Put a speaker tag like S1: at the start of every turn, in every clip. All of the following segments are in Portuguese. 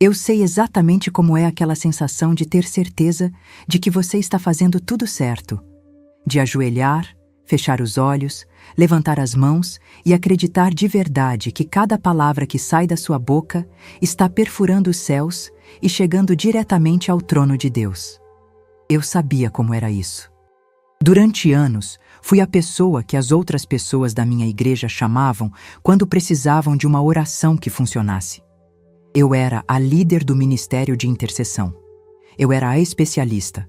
S1: Eu sei exatamente como é aquela sensação de ter certeza de que você está fazendo tudo certo. De ajoelhar, fechar os olhos, levantar as mãos e acreditar de verdade que cada palavra que sai da sua boca está perfurando os céus e chegando diretamente ao trono de Deus. Eu sabia como era isso. Durante anos, fui a pessoa que as outras pessoas da minha igreja chamavam quando precisavam de uma oração que funcionasse. Eu era a líder do ministério de intercessão. Eu era a especialista.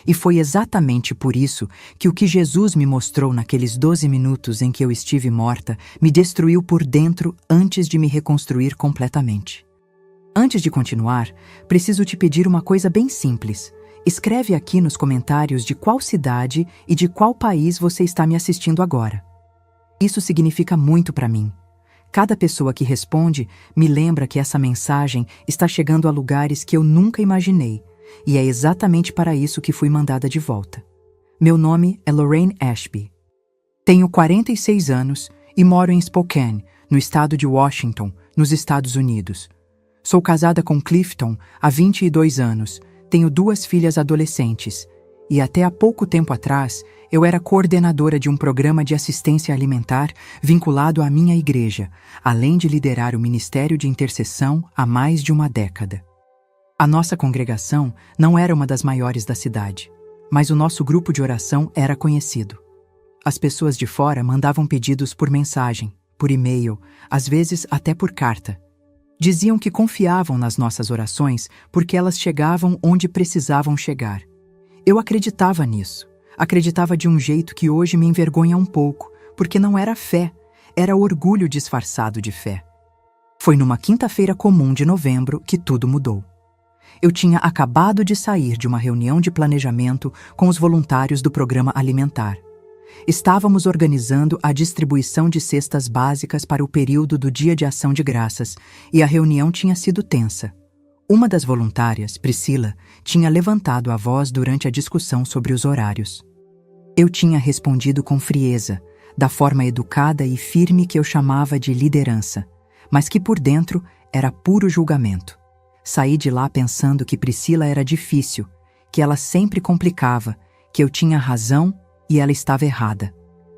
S1: E foi exatamente por isso que o que Jesus me mostrou naqueles 12 minutos em que eu estive morta me destruiu por dentro antes de me reconstruir completamente. Antes de continuar, preciso te pedir uma coisa bem simples. Escreve aqui nos comentários de qual cidade e de qual país você está me assistindo agora. Isso significa muito para mim. Cada pessoa que responde me lembra que essa mensagem está chegando a lugares que eu nunca imaginei, e é exatamente para isso que fui mandada de volta. Meu nome é Lorraine Ashby. Tenho 46 anos e moro em Spokane, no estado de Washington, nos Estados Unidos. Sou casada com Clifton há 22 anos, tenho 2 filhas adolescentes, e até há pouco tempo atrás eu era coordenadora de um programa de assistência alimentar vinculado à minha igreja, além de liderar o Ministério de Intercessão há mais de uma década. A nossa congregação não era uma das maiores da cidade, mas o nosso grupo de oração era conhecido. As pessoas de fora mandavam pedidos por mensagem, por e-mail, às vezes até por carta. Diziam que confiavam nas nossas orações porque elas chegavam onde precisavam chegar. Eu acreditava nisso. Acreditava de um jeito que hoje me envergonha um pouco, porque não era fé, era orgulho disfarçado de fé. Foi numa quinta-feira comum de novembro que tudo mudou. Eu tinha acabado de sair de uma reunião de planejamento com os voluntários do programa alimentar. Estávamos organizando a distribuição de cestas básicas para o período do Dia de Ação de Graças e a reunião tinha sido tensa. Uma das voluntárias, Priscila, tinha levantado a voz durante a discussão sobre os horários. Eu tinha respondido com frieza, da forma educada e firme que eu chamava de liderança, mas que por dentro era puro julgamento. Saí de lá pensando que Priscila era difícil, que ela sempre complicava, que eu tinha razão e ela estava errada.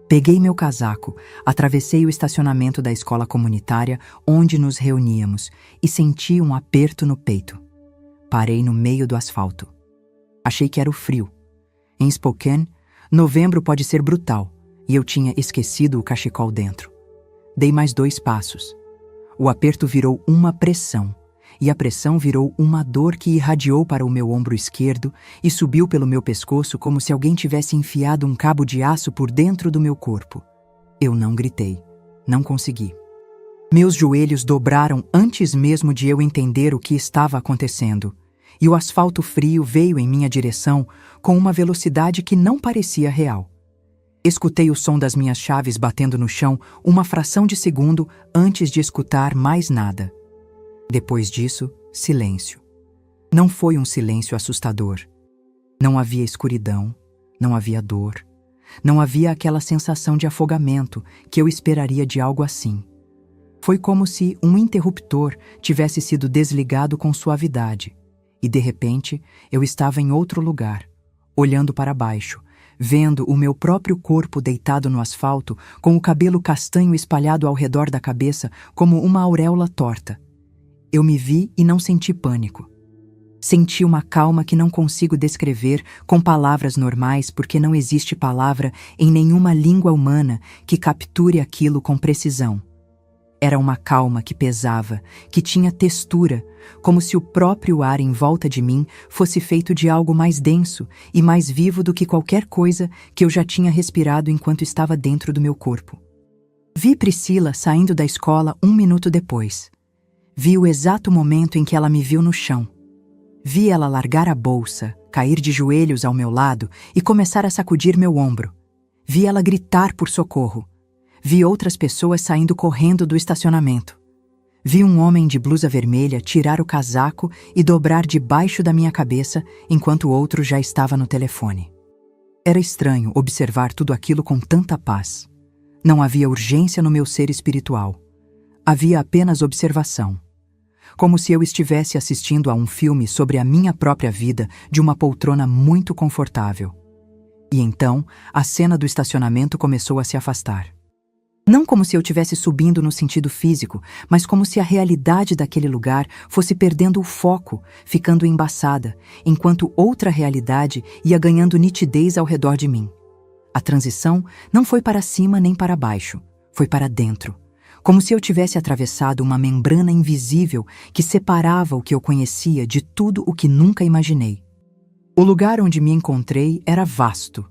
S1: Peguei meu casaco, atravessei o estacionamento da escola comunitária onde nos reuníamos e senti um aperto no peito. Parei no meio do asfalto. Achei que era o frio. Em Spokane, novembro pode ser brutal e eu tinha esquecido o cachecol dentro. Dei mais 2 passos. O aperto virou uma pressão. E a pressão virou uma dor que irradiou para o meu ombro esquerdo e subiu pelo meu pescoço como se alguém tivesse enfiado um cabo de aço por dentro do meu corpo. Eu não gritei. Não consegui. Meus joelhos dobraram antes mesmo de eu entender o que estava acontecendo, e o asfalto frio veio em minha direção com uma velocidade que não parecia real. Escutei o som das minhas chaves batendo no chão uma fração de segundo antes de escutar mais nada. Depois disso, silêncio. Não foi um silêncio assustador. Não havia escuridão, não havia dor, não havia aquela sensação de afogamento que eu esperaria de algo assim. Foi como se um interruptor tivesse sido desligado com suavidade, e de repente eu estava em outro lugar, olhando para baixo, vendo o meu próprio corpo deitado no asfalto com o cabelo castanho espalhado ao redor da cabeça como uma auréola torta. Eu me vi e não senti pânico. Senti uma calma que não consigo descrever com palavras normais porque não existe palavra em nenhuma língua humana que capture aquilo com precisão. Era uma calma que pesava, que tinha textura, como se o próprio ar em volta de mim fosse feito de algo mais denso e mais vivo do que qualquer coisa que eu já tinha respirado enquanto estava dentro do meu corpo. Vi Priscila saindo da escola 1 minuto depois. Vi o exato momento em que ela me viu no chão. Vi ela largar a bolsa, cair de joelhos ao meu lado e começar a sacudir meu ombro. Vi ela gritar por socorro. Vi outras pessoas saindo correndo do estacionamento. Vi um homem de blusa vermelha tirar o casaco e dobrar debaixo da minha cabeça enquanto o outro já estava no telefone. Era estranho observar tudo aquilo com tanta paz. Não havia urgência no meu ser espiritual. Havia apenas observação. como se eu estivesse assistindo a um filme sobre a minha própria vida de uma poltrona muito confortável. E então, a cena do estacionamento começou a se afastar. Não como se eu estivesse subindo no sentido físico, mas como se a realidade daquele lugar fosse perdendo o foco, ficando embaçada, enquanto outra realidade ia ganhando nitidez ao redor de mim. A transição não foi para cima nem para baixo, foi para dentro, como se eu tivesse atravessado uma membrana invisível que separava o que eu conhecia de tudo o que nunca imaginei. O lugar onde me encontrei era vasto.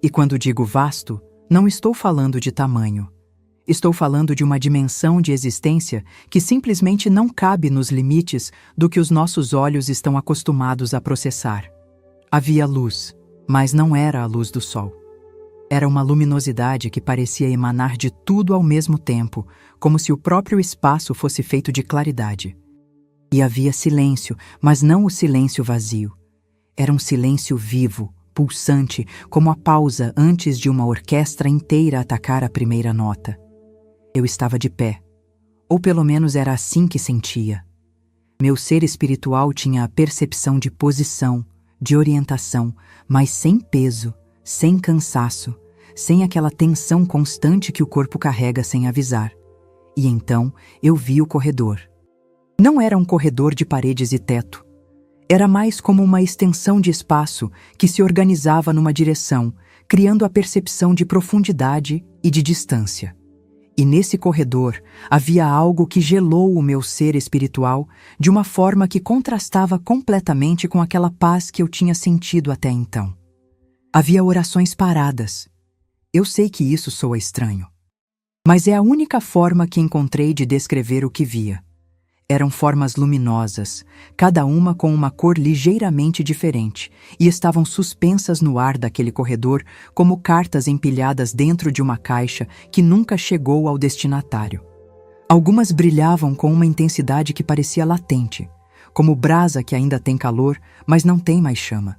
S1: E quando digo vasto, não estou falando de tamanho. Estou falando de uma dimensão de existência que simplesmente não cabe nos limites do que os nossos olhos estão acostumados a processar. Havia luz, mas não era a luz do sol. Era uma luminosidade que parecia emanar de tudo ao mesmo tempo, como se o próprio espaço fosse feito de claridade. E havia silêncio, mas não o silêncio vazio. Era um silêncio vivo, pulsante, como a pausa antes de uma orquestra inteira atacar a primeira nota. Eu estava de pé, ou pelo menos era assim que sentia. Meu ser espiritual tinha a percepção de posição, de orientação, mas sem peso, sem cansaço, sem aquela tensão constante que o corpo carrega sem avisar. E então eu vi o corredor. Não era um corredor de paredes e teto. Era mais como uma extensão de espaço que se organizava numa direção, criando a percepção de profundidade e de distância. E nesse corredor havia algo que gelou o meu ser espiritual de uma forma que contrastava completamente com aquela paz que eu tinha sentido até então. Havia orações paradas. Eu sei que isso soa estranho, mas é a única forma que encontrei de descrever o que via. Eram formas luminosas, cada uma com uma cor ligeiramente diferente, e estavam suspensas no ar daquele corredor como cartas empilhadas dentro de uma caixa que nunca chegou ao destinatário. Algumas brilhavam com uma intensidade que parecia latente, como brasa que ainda tem calor, mas não tem mais chama.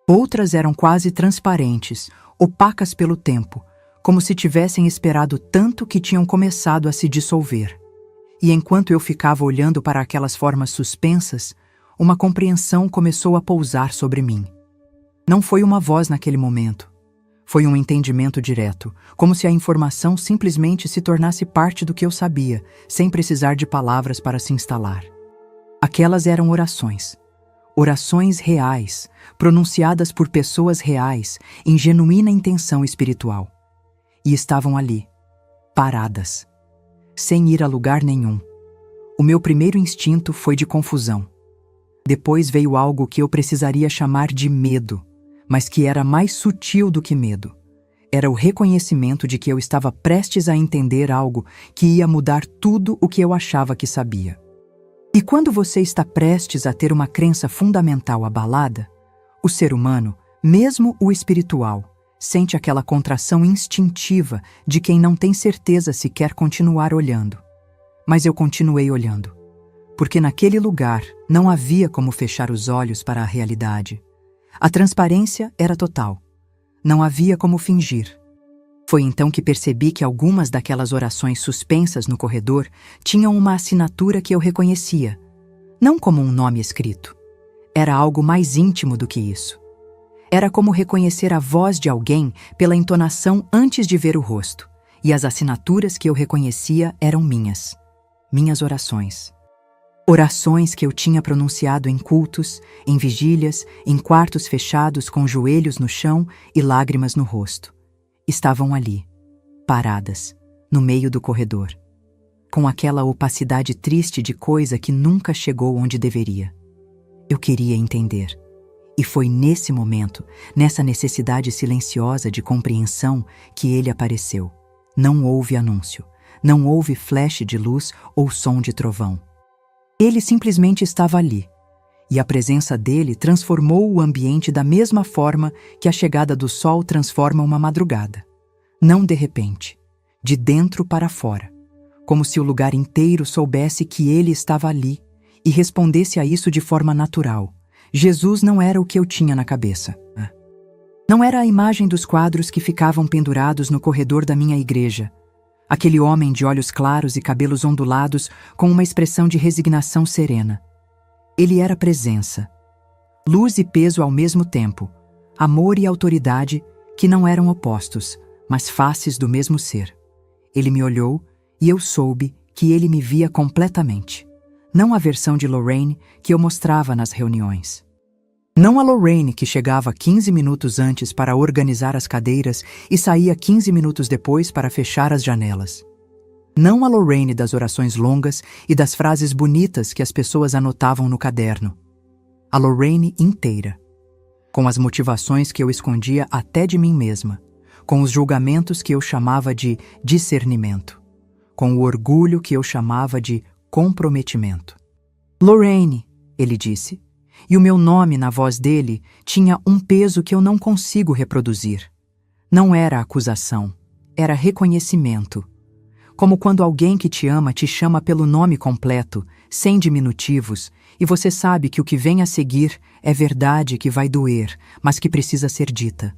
S1: Outras eram quase transparentes, opacas pelo tempo, como se tivessem esperado tanto que tinham começado a se dissolver. E enquanto eu ficava olhando para aquelas formas suspensas, uma compreensão começou a pousar sobre mim. Não foi uma voz naquele momento. Foi um entendimento direto, como se a informação simplesmente se tornasse parte do que eu sabia, sem precisar de palavras para se instalar. Aquelas eram orações. Orações reais, pronunciadas por pessoas reais, em genuína intenção espiritual. E estavam ali, paradas, sem ir a lugar nenhum. O meu primeiro instinto foi de confusão. Depois veio algo que eu precisaria chamar de medo, mas que era mais sutil do que medo. Era o reconhecimento de que eu estava prestes a entender algo que ia mudar tudo o que eu achava que sabia. E quando você está prestes a ter uma crença fundamental abalada, o ser humano, mesmo o espiritual, sente aquela contração instintiva de quem não tem certeza se quer continuar olhando. Mas eu continuei olhando, porque naquele lugar não havia como fechar os olhos para a realidade. A transparência era total. Não havia como fingir. Foi então que percebi que algumas daquelas orações suspensas no corredor tinham uma assinatura que eu reconhecia, não como um nome escrito. Era algo mais íntimo do que isso. Era como reconhecer a voz de alguém pela entonação antes de ver o rosto, e as assinaturas que eu reconhecia eram minhas orações. Orações que eu tinha pronunciado em cultos, em vigílias, em quartos fechados com joelhos no chão e lágrimas no rosto. Estavam ali, paradas, no meio do corredor, com aquela opacidade triste de coisa que nunca chegou onde deveria. Eu queria entender. E foi nesse momento, nessa necessidade silenciosa de compreensão, que ele apareceu. Não houve anúncio, não houve flash de luz ou som de trovão. Ele simplesmente estava ali, e a presença dele transformou o ambiente da mesma forma que a chegada do sol transforma uma madrugada. Não de repente, de dentro para fora, como se o lugar inteiro soubesse que ele estava ali e respondesse a isso de forma natural. Jesus não era o que eu tinha na cabeça. Não era a imagem dos quadros que ficavam pendurados no corredor da minha igreja. Aquele homem de olhos claros e cabelos ondulados com uma expressão de resignação serena. Ele era presença. Luz e peso ao mesmo tempo, amor e autoridade que não eram opostos, mas faces do mesmo ser. Ele me olhou e eu soube que ele me via completamente. Não a versão de Lorraine que eu mostrava nas reuniões. Não a Lorraine que chegava 15 minutos antes para organizar as cadeiras e saía 15 minutos depois para fechar as janelas. Não a Lorraine das orações longas e das frases bonitas que as pessoas anotavam no caderno. A Lorraine inteira. Com as motivações que eu escondia até de mim mesma, com os julgamentos que eu chamava de discernimento, com o orgulho que eu chamava de comprometimento. Lorraine, ele disse, e o meu nome na voz dele tinha um peso que eu não consigo reproduzir. Não era acusação, era reconhecimento. Como quando alguém que te ama te chama pelo nome completo, sem diminutivos, e você sabe que o que vem a seguir é verdade que vai doer, mas que precisa ser dita.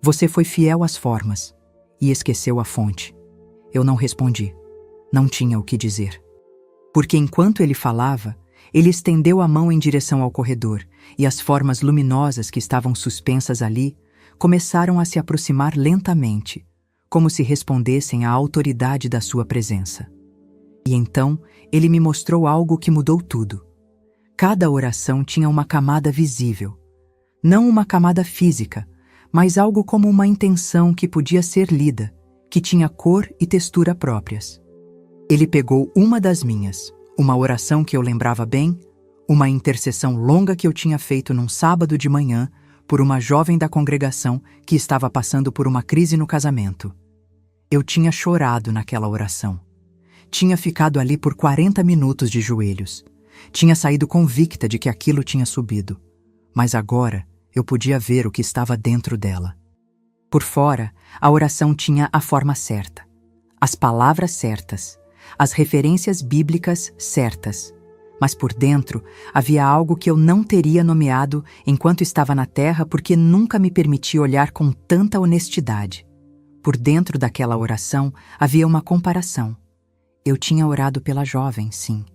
S1: Você foi fiel às formas e esqueceu a fonte. Eu não respondi. Não tinha o que dizer. Porque enquanto ele falava, ele estendeu a mão em direção ao corredor, e as formas luminosas que estavam suspensas ali começaram a se aproximar lentamente, como se respondessem à autoridade da sua presença. E então ele me mostrou algo que mudou tudo. Cada oração tinha uma camada visível. Não uma camada física, mas algo como uma intenção que podia ser lida, que tinha cor e textura próprias. Ele pegou uma das minhas, uma oração que eu lembrava bem, uma intercessão longa que eu tinha feito num sábado de manhã por uma jovem da congregação que estava passando por uma crise no casamento. Eu tinha chorado naquela oração. Tinha ficado ali por 40 minutos de joelhos. Tinha saído convicta de que aquilo tinha subido. Mas agora eu podia ver o que estava dentro dela. Por fora, a oração tinha a forma certa, as palavras certas, as referências bíblicas certas. Mas por dentro havia algo que eu não teria nomeado enquanto estava na terra porque nunca me permiti olhar com tanta honestidade. Por dentro daquela oração havia uma comparação. Eu tinha orado pela jovem, sim.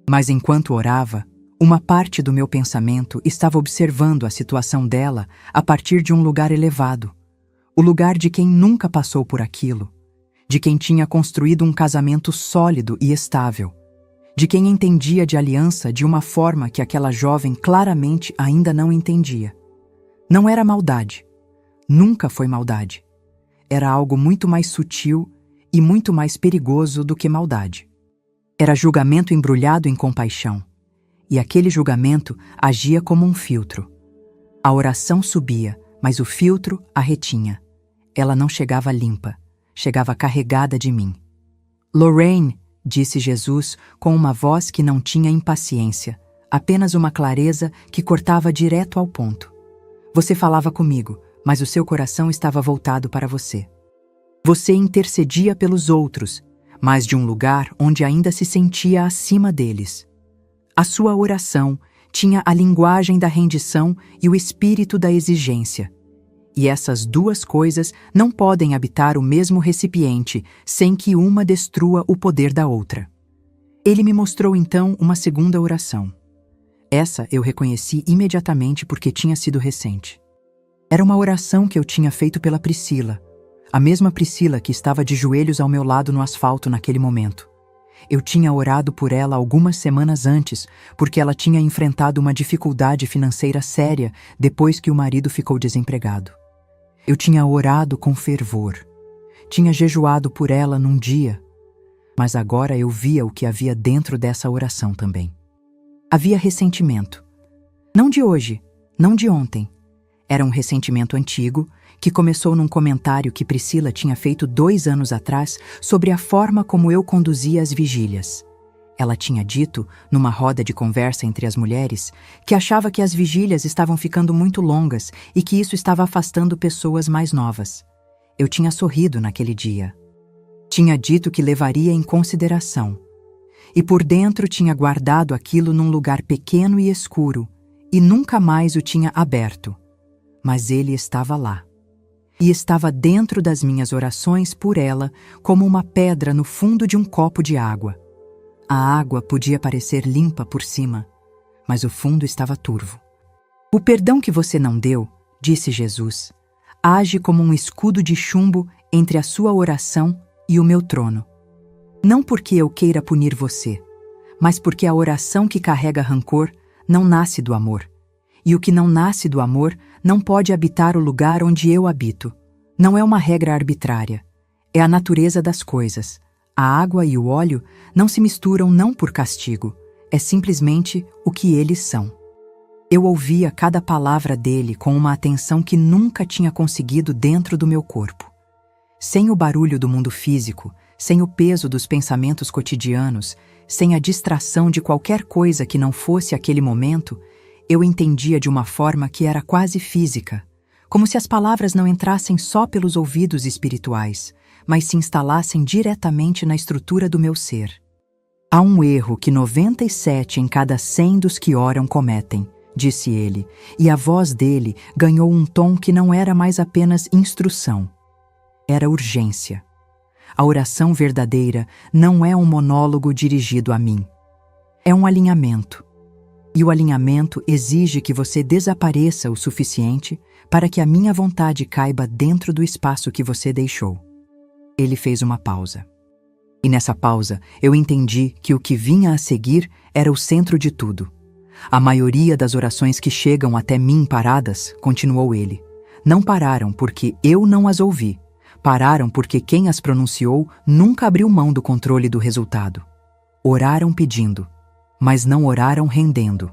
S1: Mas enquanto orava, uma parte do meu pensamento estava observando a situação dela a partir de um lugar elevado. O lugar de quem nunca passou por aquilo. De quem tinha construído um casamento sólido e estável. De quem entendia de aliança de uma forma que aquela jovem claramente ainda não entendia. Não era maldade. Nunca foi maldade. Era algo muito mais sutil e muito mais perigoso do que maldade. Era julgamento embrulhado em compaixão. E aquele julgamento agia como um filtro. A oração subia, mas o filtro a retinha. Ela não chegava limpa. Chegava carregada de mim. Lorraine, disse Jesus com uma voz que não tinha impaciência, apenas uma clareza que cortava direto ao ponto. Você falava comigo, mas o seu coração estava voltado para você. Você intercedia pelos outros, mas de um lugar onde ainda se sentia acima deles. A sua oração tinha a linguagem da rendição e o espírito da exigência. E essas duas coisas não podem habitar o mesmo recipiente sem que uma destrua o poder da outra. Ele me mostrou então uma segunda oração. Essa eu reconheci imediatamente porque tinha sido recente. Era uma oração que eu tinha feito pela Priscila, a mesma Priscila que estava de joelhos ao meu lado no asfalto naquele momento. Eu tinha orado por ela algumas semanas antes, porque ela tinha enfrentado uma dificuldade financeira séria depois que o marido ficou desempregado. Eu tinha orado com fervor. Tinha jejuado por ela num dia. Mas agora eu via o que havia dentro dessa oração também. Havia ressentimento. Não de hoje, não de ontem. Era um ressentimento antigo que começou num comentário que Priscila tinha feito 2 anos atrás sobre a forma como eu conduzia as vigílias. Ela tinha dito, numa roda de conversa entre as mulheres, que achava que as vigílias estavam ficando muito longas e que isso estava afastando pessoas mais novas. Eu tinha sorrido naquele dia. Tinha dito que levaria em consideração. E por dentro tinha guardado aquilo num lugar pequeno e escuro, e nunca mais o tinha aberto. Mas ele estava lá. e estava dentro das minhas orações por ela como uma pedra no fundo de um copo de água. A água podia parecer limpa por cima, mas o fundo estava turvo. O perdão que você não deu, disse Jesus, age como um escudo de chumbo entre a sua oração e o meu trono. Não porque eu queira punir você, mas porque a oração que carrega rancor não nasce do amor. E o que não nasce do amor não pode habitar o lugar onde eu habito. Não é uma regra arbitrária. É a natureza das coisas. A água e o óleo não se misturam não por castigo. É simplesmente o que eles são. Eu ouvia cada palavra dele com uma atenção que nunca tinha conseguido dentro do meu corpo. Sem o barulho do mundo físico, sem o peso dos pensamentos cotidianos, sem a distração de qualquer coisa que não fosse aquele momento, eu entendia de uma forma que era quase física, como se as palavras não entrassem só pelos ouvidos espirituais, mas se instalassem diretamente na estrutura do meu ser. Há um erro que 97 em cada 100 dos que oram cometem, disse ele, e a voz dele ganhou um tom que não era mais apenas instrução. Era urgência. A oração verdadeira não é um monólogo dirigido a mim. É um alinhamento. E o alinhamento exige que você desapareça o suficiente para que a minha vontade caiba dentro do espaço que você deixou. Ele fez uma pausa. E nessa pausa, eu entendi que o que vinha a seguir era o centro de tudo. A maioria das orações que chegam até mim paradas, continuou ele, não pararam porque eu não as ouvi. Pararam porque quem as pronunciou nunca abriu mão do controle do resultado. Oraram pedindo, mas não oraram rendendo.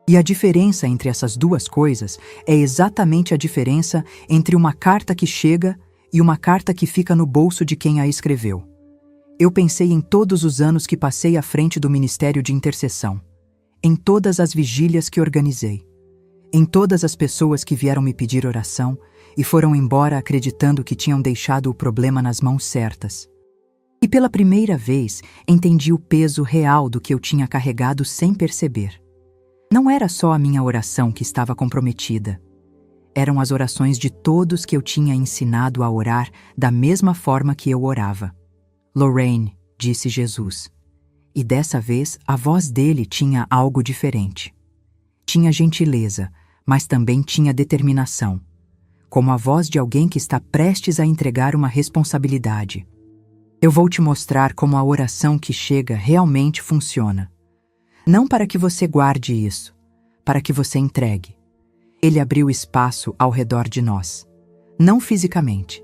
S1: E a diferença entre essas duas coisas é exatamente a diferença entre uma carta que chega e uma carta que fica no bolso de quem a escreveu. Eu pensei em todos os anos que passei à frente do Ministério de Intercessão, em todas as vigílias que organizei, em todas as pessoas que vieram me pedir oração e foram embora acreditando que tinham deixado o problema nas mãos certas. E pela primeira vez entendi o peso real do que eu tinha carregado sem perceber. Não era só a minha oração que estava comprometida. Eram as orações de todos que eu tinha ensinado a orar da mesma forma que eu orava. Lorraine, disse Jesus. E dessa vez a voz dele tinha algo diferente. Tinha gentileza, mas também tinha determinação. Como a voz de alguém que está prestes a entregar uma responsabilidade. Eu vou te mostrar como a oração que chega realmente funciona. Não para que você guarde isso, para que você entregue. Ele abriu espaço ao redor de nós. Não fisicamente.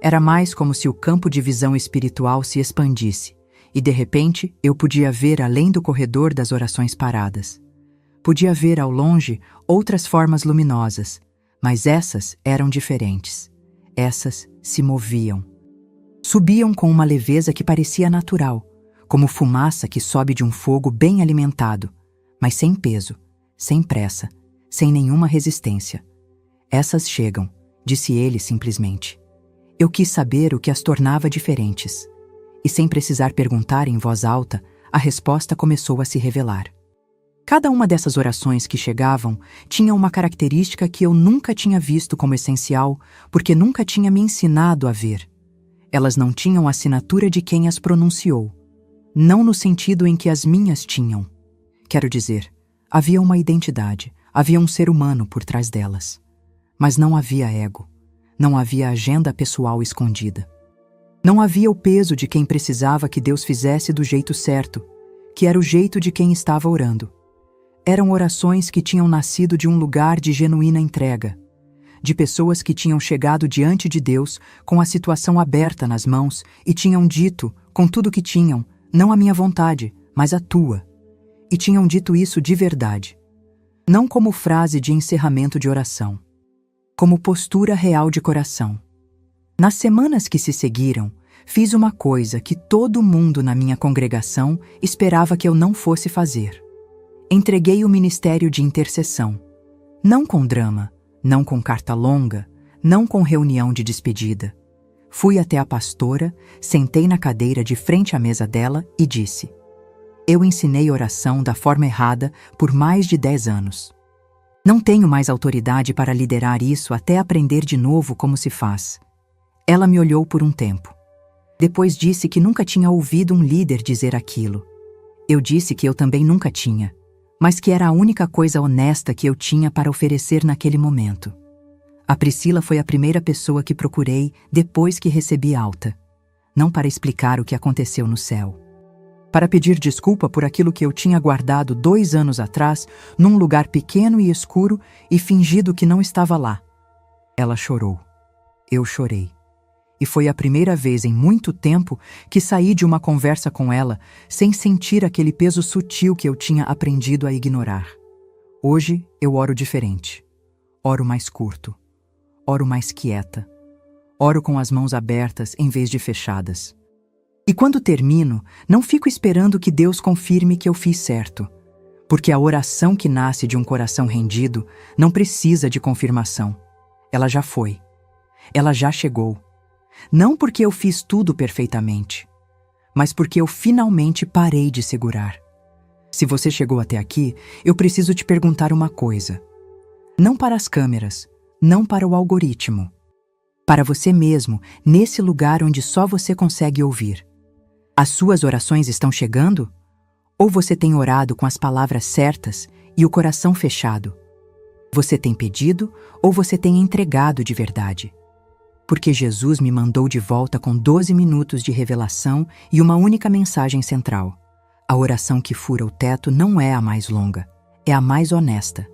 S1: Era mais como se o campo de visão espiritual se expandisse, e de repente eu podia ver além do corredor das orações paradas. Podia ver ao longe outras formas luminosas, mas essas eram diferentes. Essas se moviam. Subiam com uma leveza que parecia natural, como fumaça que sobe de um fogo bem alimentado, mas sem peso, sem pressa, sem nenhuma resistência. Essas chegam, disse ele simplesmente. Eu quis saber o que as tornava diferentes. E sem precisar perguntar em voz alta, a resposta começou a se revelar. Cada uma dessas orações que chegavam tinha uma característica que eu nunca tinha visto como essencial, porque nunca tinha me ensinado a ver. Elas não tinham a assinatura de quem as pronunciou. Não no sentido em que as minhas tinham. Quero dizer, havia uma identidade, havia um ser humano por trás delas. Mas não havia ego, não havia agenda pessoal escondida. Não havia o peso de quem precisava que Deus fizesse do jeito certo, que era o jeito de quem estava orando. Eram orações que tinham nascido de um lugar de genuína entrega, de pessoas que tinham chegado diante de Deus com a situação aberta nas mãos e tinham dito, com tudo que tinham, não a minha vontade, mas a tua. E tinham dito isso de verdade. Não como frase de encerramento de oração, como postura real de coração. Nas semanas que se seguiram, fiz uma coisa que todo mundo na minha congregação esperava que eu não fosse fazer. Entreguei o ministério de intercessão. Não com drama, não com carta longa, não com reunião de despedida. Fui até a pastora, sentei na cadeira de frente à mesa dela e disse: eu ensinei oração da forma errada por mais de 10 anos. Não tenho mais autoridade para liderar isso até aprender de novo como se faz. Ela me olhou por um tempo. Depois disse que nunca tinha ouvido um líder dizer aquilo. Eu disse que eu também nunca tinha, mas que era a única coisa honesta que eu tinha para oferecer naquele momento. A Priscila foi a primeira pessoa que procurei depois que recebi alta. Não para explicar o que aconteceu no céu. Para pedir desculpa por aquilo que eu tinha guardado 2 anos atrás, num lugar pequeno e escuro e fingido que não estava lá. Ela chorou. Eu chorei. E foi a primeira vez em muito tempo que saí de uma conversa com ela sem sentir aquele peso sutil que eu tinha aprendido a ignorar. Hoje eu oro diferente. Oro mais curto. Oro mais quieta. Oro com as mãos abertas em vez de fechadas. E quando termino, não fico esperando que Deus confirme que eu fiz certo. Porque a oração que nasce de um coração rendido não precisa de confirmação. Ela já foi. Ela já chegou. Não porque eu fiz tudo perfeitamente, mas porque eu finalmente parei de segurar. Se você chegou até aqui, eu preciso te perguntar uma coisa. Não para as câmeras, não para o algoritmo. Para você mesmo, nesse lugar onde só você consegue ouvir. As suas orações estão chegando? Ou você tem orado com as palavras certas e o coração fechado? Você tem pedido ou você tem entregado de verdade? Porque Jesus me mandou de volta com 12 minutos de revelação e uma única mensagem central. A oração que fura o teto não é a mais longa, é a mais honesta.